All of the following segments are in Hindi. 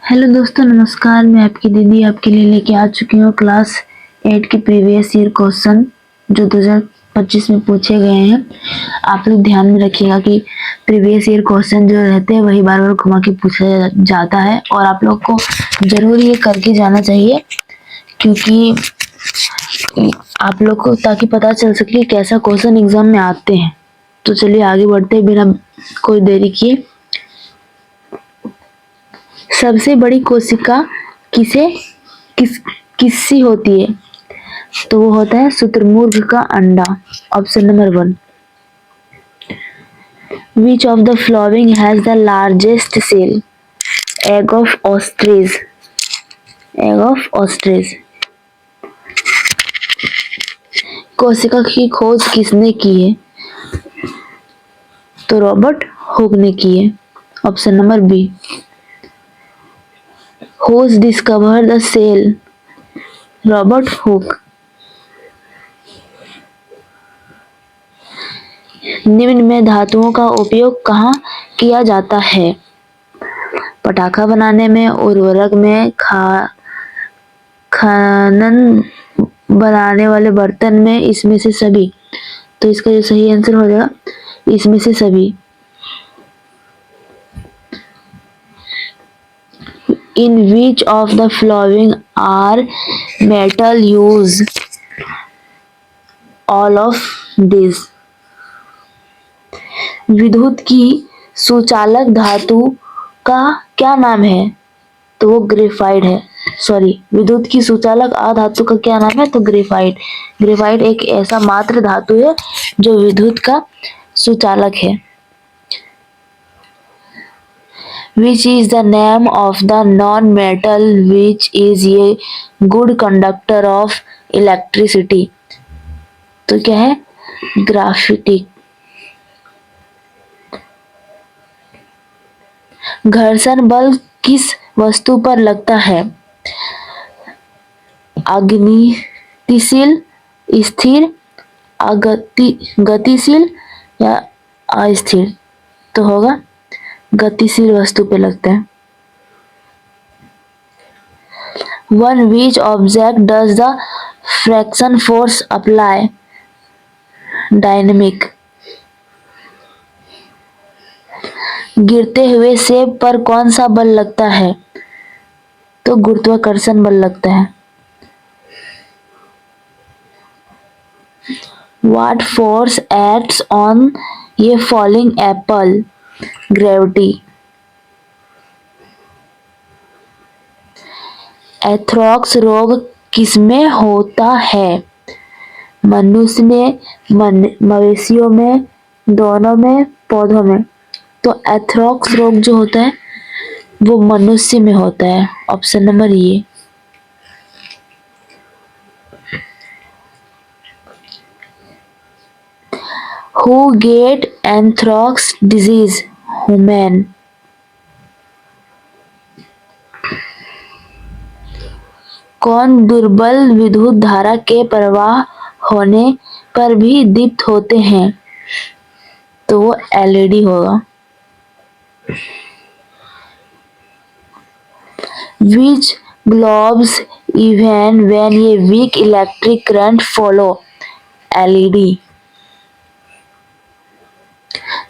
हेलो दोस्तों, नमस्कार। मैं आपकी दीदी आपके लिए लेके आ चुकी हूँ क्लास 8 के प्रीवियस ईयर क्वेश्चन जो 2025 में पूछे गए हैं। आप लोग ध्यान में रखिएगा कि प्रीवियस ईयर क्वेश्चन जो रहते हैं वही बार बार घुमा के पूछा जाता है और आप लोग को जरूर ये करके जाना चाहिए, क्योंकि आप लोग को ताकि पता चल सके कैसा क्वेश्चन एग्जाम में आते हैं। तो चलिए आगे बढ़ते हैं बिना कोई देरी किए। सबसे बड़ी कोशिका किससी होती है? तो वो होता है शुतुरमुर्ग का अंडा। Option number 1। Which of the following has the largest cell? Egg of ostrich. Egg of ostrich. कोशिका की खोज किसने की है? तो रॉबर्ट हुक ने की है। Option number B. Who's discovered the cell? Robert Hooke. निम्न में धातुओं का उपयोग कहाँ किया जाता है? पटाखा बनाने में, उर्वरक में, खनन बनाने वाले बर्तन में, इसमें से सभी। तो इसका जो सही आंसर हो जाएगा इसमें से सभी। In which of the following are metal used? All of these. विद्युत की सुचालक धातु का क्या नाम है? तो वो ग्रेफाइट है। विद्युत की सुचालक अधातु का क्या नाम है? तो ग्रेफाइट। ग्रेफाइट एक ऐसा मात्र धातु है जो विद्युत का सुचालक है। Which is the name of the non-metal which is a good conductor of electricity? तो क्या है? ग्राफिटिक। घर्षण बल किस वस्तु पर लगता है? अगतिशील, स्थिर, गतिशील या अस्थिर? तो होगा गतिशील वस्तु पे लगता है। One which object does the friction force apply? Dynamic. गिरते हुए सेब पर कौन सा बल लगता है? तो गुरुत्वाकर्षण बल लगता है। What force acts on a falling apple? Gravity. Anthrax रोग किसमें होता है? मनुष्य में, मवेशियों में, दोनों में, पौधों में? तो एंथ्रेक्स रोग जो होता है वो मनुष्य में होता है। Option number A. Who get anthrax disease? Human। कौन दुर्बल विद्युत धारा के प्रवाह होने पर भी दीप्त होते हैं? तो वो एलईडी होगा। Which globes even when a weak electric current follow? LED.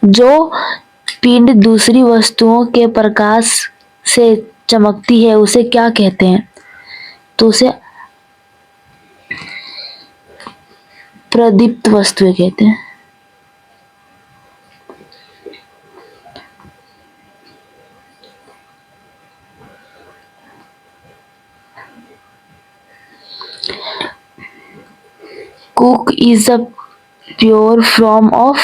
जो पिंड दूसरी वस्तुओं के प्रकाश से चमकती है उसे क्या कहते हैं? तो उसे प्रदीप्त वस्तुएं कहते हैं। Coke is a pure form of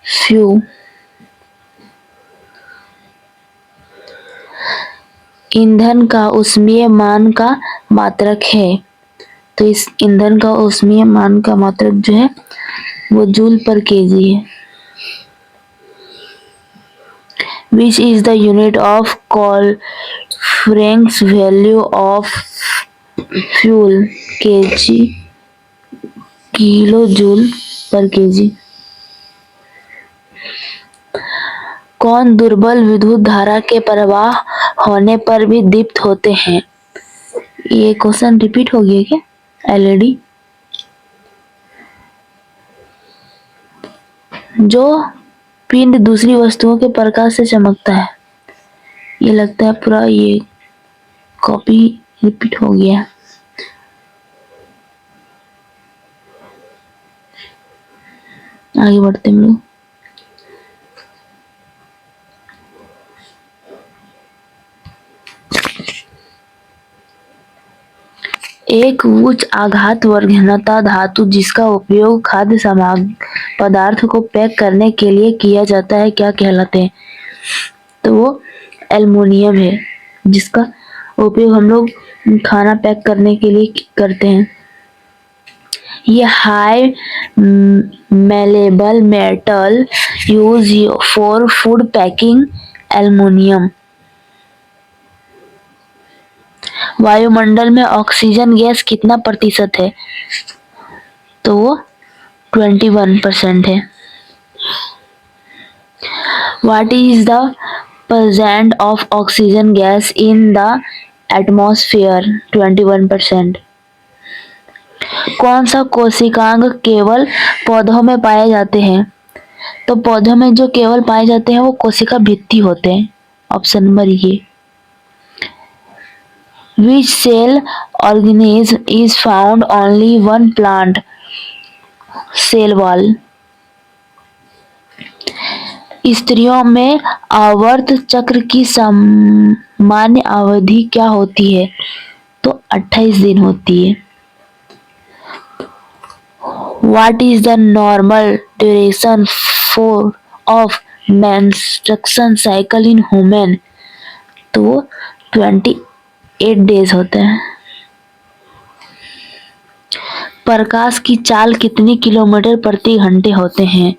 fuel। ईंधन का ऊष्मीय मान का मात्रक है। तो इस ईंधन का ऊष्मीय मान का मात्रक जो है वो जूल पर केजी है। Which is the unit of Frank's value of fuel? kg, kilo joule पर केजी। कौन दुर्बल विद्युत धारा के प्रवाह होने पर भी दीप्त होते हैं? ये क्वेश्चन रिपीट हो गया क्या? एलईडी जो पिंड दूसरी वस्तुओं के प्रकाश से चमकता है। ये लगता है पूरा ये कॉपी रिपीट हो गया। आगे बढ़ते हम लोग। एक उच्च आघात वर्धनता धातु जिसका उपयोग खाद्य सामग्री पदार्थ को पैक करने के लिए किया जाता है क्या कहलाते हैं? तो वो एल्युमिनियम है, जिसका उपयोग हम लोग खाना पैक करने के लिए करते हैं। ये high malleable metal use for food packing aluminium. वायुमंडल में ऑक्सीजन गैस कितना प्रतिशत है? तो वो 21% है। What is the percent of oxygen gas in the atmosphere? 21%। कौन सा कोशिकांग केवल पौधों में पाए जाते हैं? तो पौधों में जो केवल पाए जाते हैं वो कोशिका भित्ति होते हैं। ऑप्शन नंबर ये। Which cell organism is found only one plant? Cell wall। स्त्रियों में आवर्त चक्र की सामान्य अवधि क्या होती है? तो 28 दिन होती है। What is the normal duration of menstruation cycle in women? तो 28 डेज होते हैं। प्रकाश की चाल कितनी किलोमीटर प्रति घंटे होते हैं?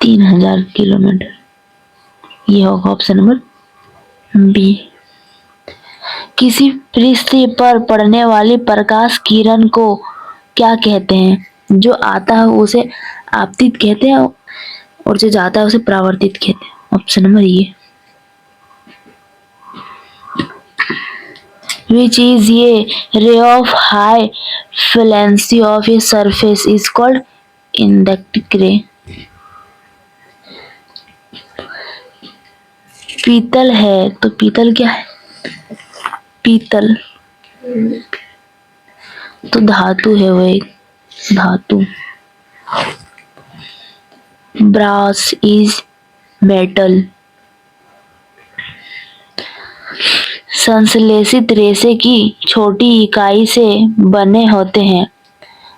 3000 किलोमीटर। ये होगा ऑप्शन नंबर बी। किसी पृष्ठ पर पड़ने वाली प्रकाश किरण को क्या कहते हैं? जो आता है उसे आपतित कहते हैं और जो जाता है उसे परावर्तित कहते हैं। ऑप्शन नंबर ये। Which is a ray of high frequency of a surface is called inductive ray। पीतल है तो पीतल क्या है? पीतल तो धातु है, वो एक धातु। Brass is metal. संश्लेषित रेशे की छोटी इकाई से बने होते हैं।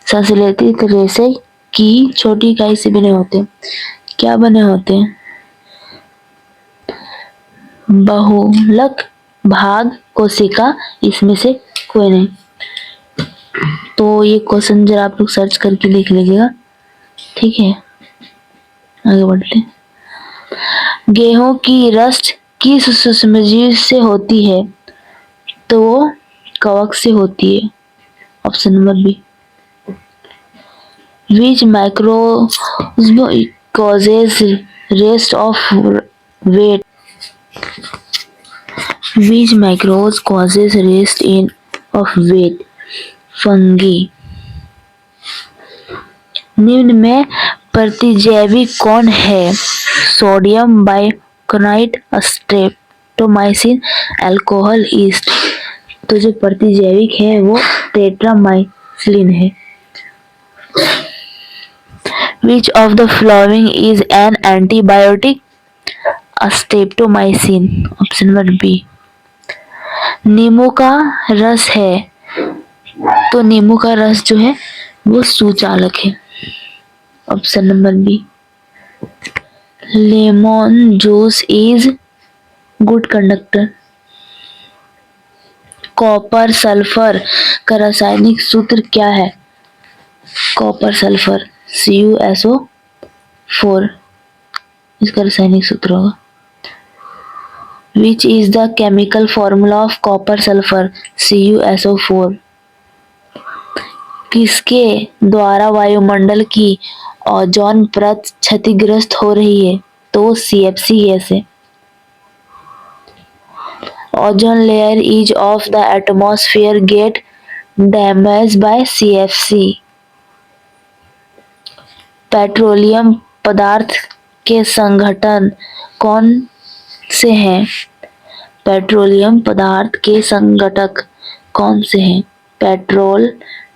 संश्लेषित रेशे की छोटी इकाई से बने होते हैं। क्या बने होते हैं? बहुलक भाग कोशिका, इसमें से कोई नहीं। तो ये क्वेश्चन जरा आप लोग सर्च करके देख लीजिएगा, ठीक है। आगे बढ़ते हैं। गेहूं की रस्ट किस सूक्ष्मजीव से होती है? तो वो कवक से होती है। Option number B. Which microorganism causes rest of weight? Which microorganism causes rest of weight? Fungi. निम्न में प्रतिजैविक कौन है? Sodium bicarbonate, streptomycin, alcohol east. तो जो प्रतिजैविक है वो टेट्रामाइसिन है। Which of the following is an antibiotic? Streptomycin. Option number B. नींबू का रस है तो नींबू का रस जो है वो सुचालक है। Option number B. Lemon juice is good conductor. Copper sulphur का रासायनिक सूत्र क्या है? कॉपर सल्फर CuSO4 इसका रासायनिक सूत्र होगा। Which is the chemical formula of copper sulfur? CuSO4। किसके द्वारा वायुमंडल की ओजोन परत क्षतिग्रस्त हो रही है? तो CFC गैस है। Ozone layer is of the atmosphere gate damage bye CFC। Petroleum पदार्थ के संगठन कौन से हैं? पेट्रोलियम पदार्थ के संघटक कौन से हैं? पेट्रोल,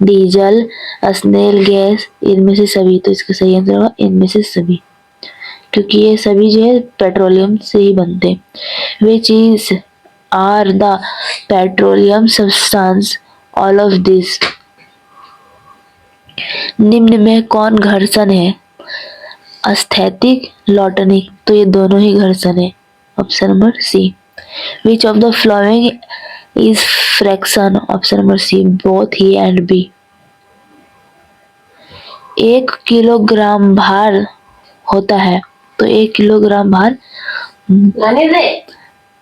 डीजल, स्नेल गैस, इनमें से सभी। तो इसका सही आंसर होगा इनमें से सभी, क्योंकि ये सभी जो है पेट्रोलियम से ही बनते हैं। Which is are the petroleum substance all of this. निम्न में कौन घर्षण है? अस्थैतिक, लॉटनिक। तो ये दोनों ही घर्षण है। Option number C. Which of the following is fraction? Option number C, both ही एंड बी। 1 किलोग्राम भार होता है, तो 1 किलोग्राम भार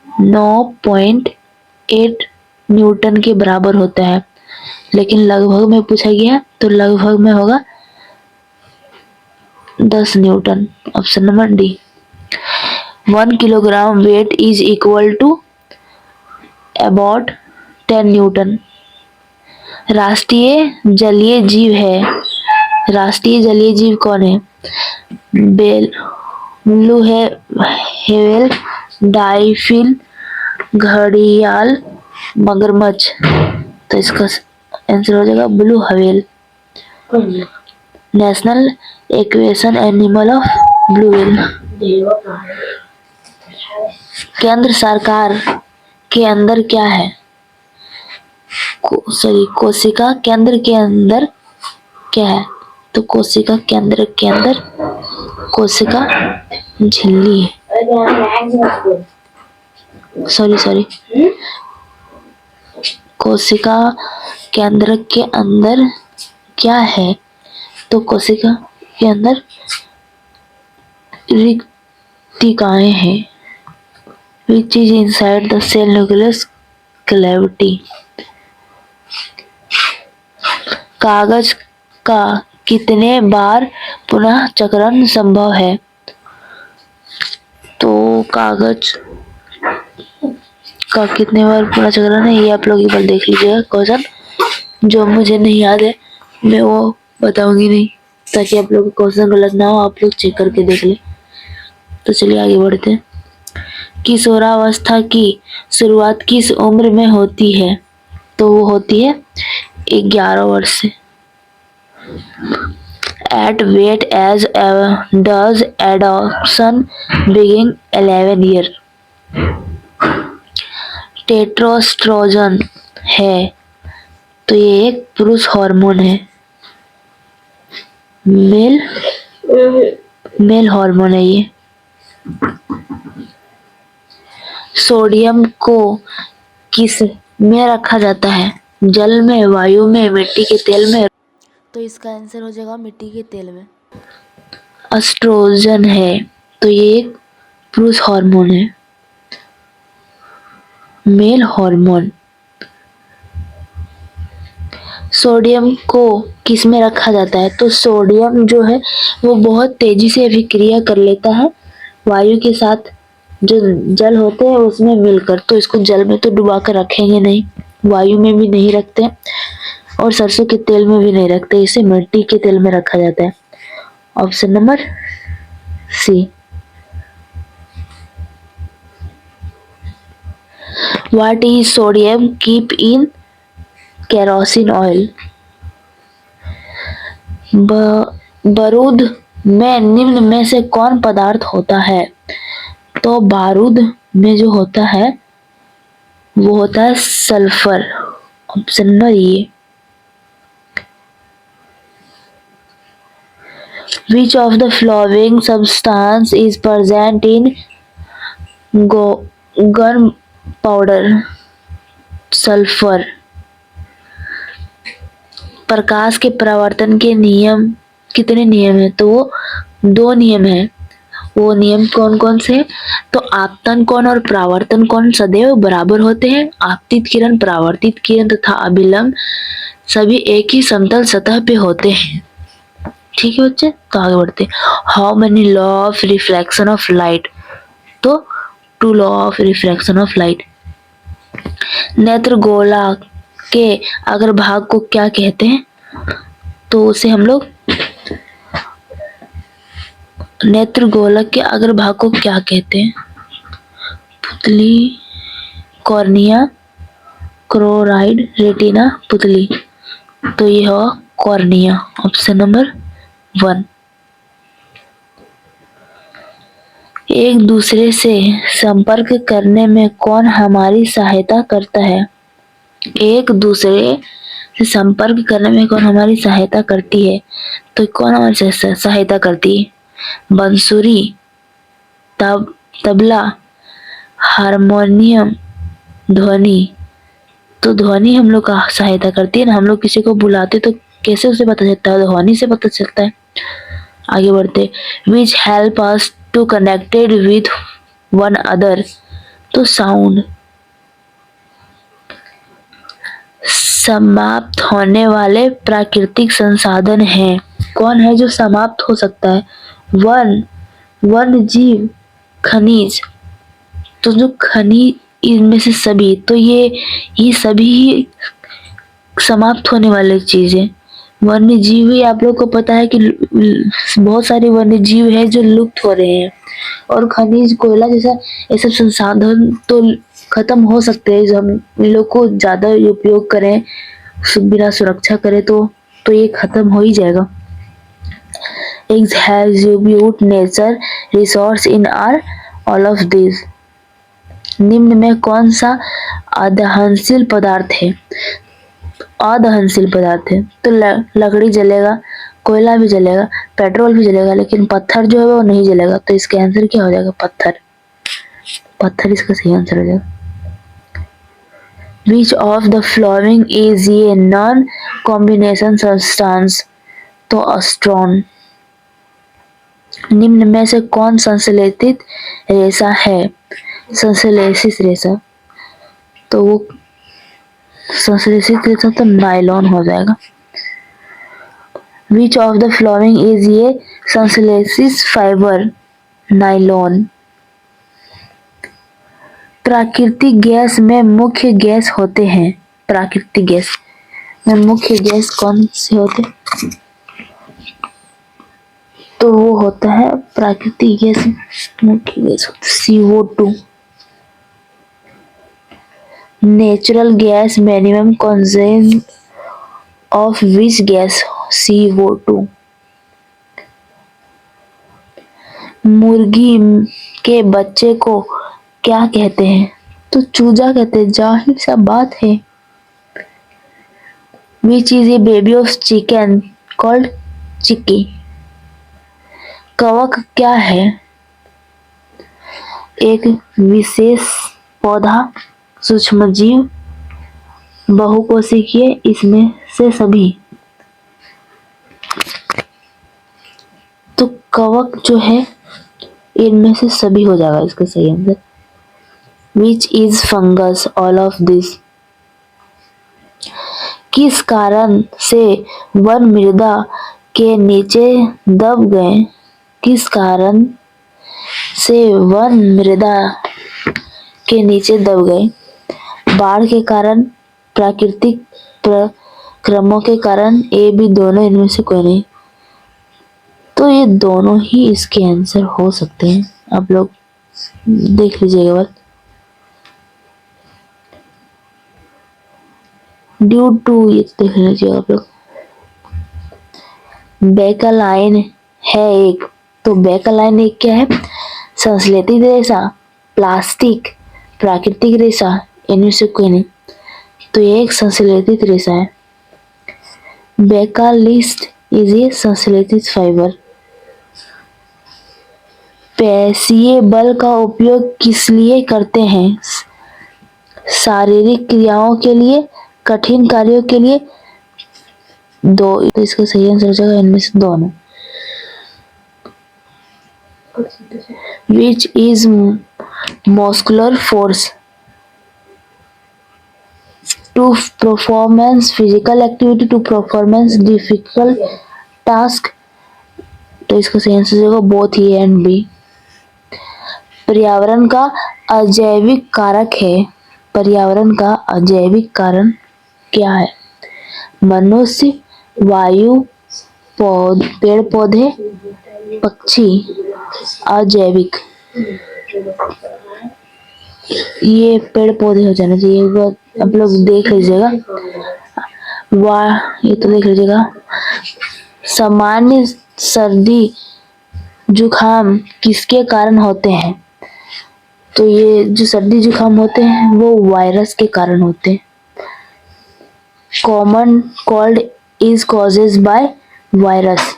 9.8 न्यूटन के बराबर होता है, लेकिन लगभग में पूछा गया तो लगभग में होगा 10 newton. Option number D. 1 kilogram weight is equal to about 10 newton. राष्ट्रीय जलीय जीव है। राष्ट्रीय जलीय जीव कौन है? ब्लू है हेवेल, डाइफिन, घड़ियाल, मगरमच्छ। तो इसका आंसर हो जाएगा blue whale. National equation animal of blue whale. केंद्र सरकार के अंदर क्या है? कोशिका केंद्र के अंदर क्या है? तो कोशिका केंद्र के अंदर कोशिका झिल्ली है। सॉरी कोशिका केंद्र के अंदर क्या है? तो कोशिका के अंदर रिक्तिकाएं हैं। Which is inside the cell nucleus cavity। कागज का कितने बार पुनः चक्रण संभव है? तो कागज का कितने बार पुनः चक्रण है, ये आप लोग एक बार देख लीजिएगा क्वेश्चन। जो मुझे नहीं याद है मैं वो बताऊंगी नहीं, ताकि आप लोग क्वेश्चन गलत ना हो, आप लोग चेक करके देख ले। तो चलिए आगे बढ़ते हैं। किशोरावस्था की शुरुआत किस उम्र में होती है? तो वो होती है 11 वर्ष से। At what age does adolescence begin? 11 year। Testosterone है, तो ये एक पुरुष हार्मोन है। मेल हार्मोन है ये। सोडियम को किस में रखा जाता है? जल में, वायु में, मिट्टी के तेल में। तो इसका आंसर हो जाएगा मिट्टी के तेल में। एस्ट्रोजन है, तो ये एक पुरुष हार्मोन है, मेल हार्मोन। सोडियम को किस में रखा जाता है? तो सोडियम जो है वो बहुत तेजी से अभिक्रिया कर लेता है वायु के साथ, जो जल होते हैं उसमें मिलकर। तो इसको जल में तो डुबा कर रखेंगे नहीं, वायु में भी नहीं रखते और सरसों के तेल में भी नहीं रखते, इसे मिट्टी के तेल में रखा जाता है। Option number C. What is sodium keep in kerosene oil? बारूद में निम्न में से कौन पदार्थ होता है? तो बारूद में जो होता है वो होता है sulphur. Option number A. Which of the following substance is present in gunpowder? Sulphur. प्रकाश के परावर्तन के नियम कितने नियम है? तो वो 2 नियम है। वो नियम कौन कौन से? तो आपतन कोण और परावर्तन कोण सदैव बराबर होते हैं। आपतित किरण, परावर्तित किरण तथा अभिलंब सभी एक ही समतल सतह पे होते हैं। ठीक है बच्चे, तो आगे बढ़ते हैं। How many law of reflection of light, तो 2 law of refraction of light. नेत्र गोला के अग्रभाग को क्या कहते हैं, तो उसे हम लोग नेत्र गोलक के अग्रभाग को क्या कहते हैं, पुतली, कॉर्निया, क्लोराइड, रेटिना, पुतली, तो ये हो कॉर्निया, ऑप्शन नंबर 1। एक दूसरे से संपर्क करने में कौन हमारी सहायता करता है, एक दूसरे से संपर्क करने में कौन हमारी सहायता करती है, तो कौन हमारी सहायता करती है, बांसुरी, तबला, हारमोनियम, ध्वनि, तो ध्वनि हम लोग का सहायता करती है ना, हम लोग किसी को बुलाते तो कैसे उसे पता चलता है, ध्वनि से पता चलता है। आगे बढ़ते, which help us to connected with one other, तो साउंड। समाप्त होने वाले प्राकृतिक संसाधन हैं, कौन है जो समाप्त हो सकता है, वन जीव, खनिज, तो जो खनिज इनमें से सभी, तो ये सभी ही समाप्त होने वाली चीज है। वन्य जीव ही आप लोग को पता है कि बहुत सारे वन्य जीव है जो लुप्त हो रहे हैं, और खनिज, कोयला जैसा ये सब संसाधन तो खत्म हो सकते हैं, जो हम इन लोग को ज्यादा उपयोग करें, बिना सुरक्षा करें तो ये खत्म हो ही जाएगा। Execute nature resource in are all of this, निम्न में कौन सा अदहनशील पदार्थ है, अदहनशील पदार्थ है, तो लकड़ी जलेगा, कोयला भी जलेगा, पेट्रोल भी जलेगा, लेकिन पत्थर जो है वो नहीं जलेगा, तो इसका आंसर क्या हो जाएगा, पत्थर, पत्थर इसका सही आंसर हो जाएगा। Which of the following is a non-combination substance, तो अस्ट्रॉन, निम्न में से कौन संश्लेषित रेशा है, संश्लेषित रेशा, तो वो संश्लेषित रेशा तो नायलॉन हो जाएगा। Which of the following is a संश्लेषित फाइबर, नायलॉन। प्राकृतिक गैस में मुख्य गैस होते हैं, प्राकृतिक गैस में मुख्य गैस कौन से होते, तो वो होता है प्राकृतिक गैस, मुख्य gas CO2। Natural gas minimum content of which gas, CO2। मुर्गी के बच्चे को क्या कहते हैं, तो चूजा कहते हैं, जाहिर सा बात है। Which is a baby of chicken called chicky, कवक क्या है, एक विशेष पौधा, सूक्ष्मजीव, बहुकोशिकीय, इसमें से सभी, तो कवक जो है इनमें से सभी हो जाएगा इसका सही answer. Which is fungus, all of this. किस कारण से वन मृदा के नीचे दब गए, किस कारण से वन मृदा के नीचे दब गए, बाढ़ के कारण, प्राकृतिक प्रक्रमों के कारण, ए बी दोनों, इनमें से कोई नहीं, तो ये दोनों ही इसके आंसर हो सकते हैं, आप लोग देख लीजिएगा बस। ड्यू टू, ये देख लीजिएगा आप लोग। बेकालाइन है एक, तो बेकालाइन एक क्या है, संश्लेषित रेशा, प्लास्टिक, प्राकृतिक रेशा, इनमें से कोई नहीं, तो ये एक संश्लेषित रेशा है। बेकालिस्ट इज ए संश्लेषित फाइबर। पेशीय बल का उपयोग किस लिए करते हैं, शारीरिक क्रियाओं के लिए, कठिन कार्यों के लिए, दो, तो इसका सही आंसर हो जाएगा इनमें से दोनों। Which is muscular force, to performance physical activity, to performance difficult task. तो इसका सही आंसर होगा बोथ ए एंड बी। पर्यावरण का अजैविक कारक है। पर्यावरण का अजैविक कारण क्या है? मनुष्य, वायु, पेड़ पौधे, पक्षी। अजैविक, ये पेड़ पौधे हो जाना चाहिए। एक बार आप लोग देख लीजिएगा। ये तो देख लीजिएगा। सामान्य सर्दी जुकाम किसके कारण होते हैं? तो ये जो सर्दी जुकाम होते हैं वो वायरस के कारण होते हैं। Common cold is causes by virus.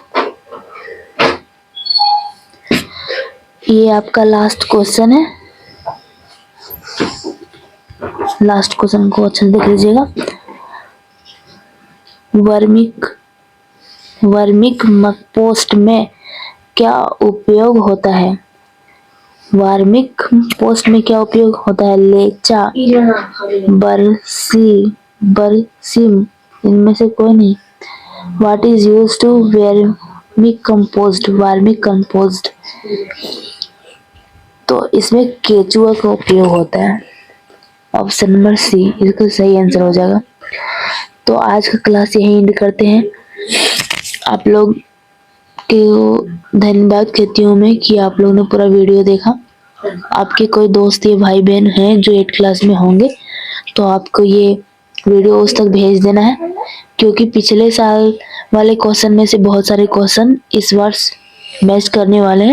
ये आपका लास्ट क्वेश्चन है। लास्ट क्वेश्चन को अच्छे से देख लीजिएगा। वर्मिक पोस्ट में क्या उपयोग होता है? वर्मिक पोस्ट में क्या उपयोग होता है? लेचा, बरसीम, इनमें से कोई नहीं। What is use to vermicompost? तो इसमें केचुआ का उपयोग होता है। ऑप्शन नंबर सी इसका सही आंसर हो जाएगा। तो आज का क्लास यही एंड करते हैं। आप लोग के धन्यवाद कहती हूँ मैं कि आप लोगों ने पूरा वीडियो देखा। आपके कोई दोस्त या भाई बहन हैं जो 8 क्लास में होंगे तो आपको ये वीडियो उस तक भेज देना है, क्योंकि पिछले साल वाले क्वेश्चन में से बहुत सारे क्वेश्चन इस वर्ष मैच करने वाले हैं।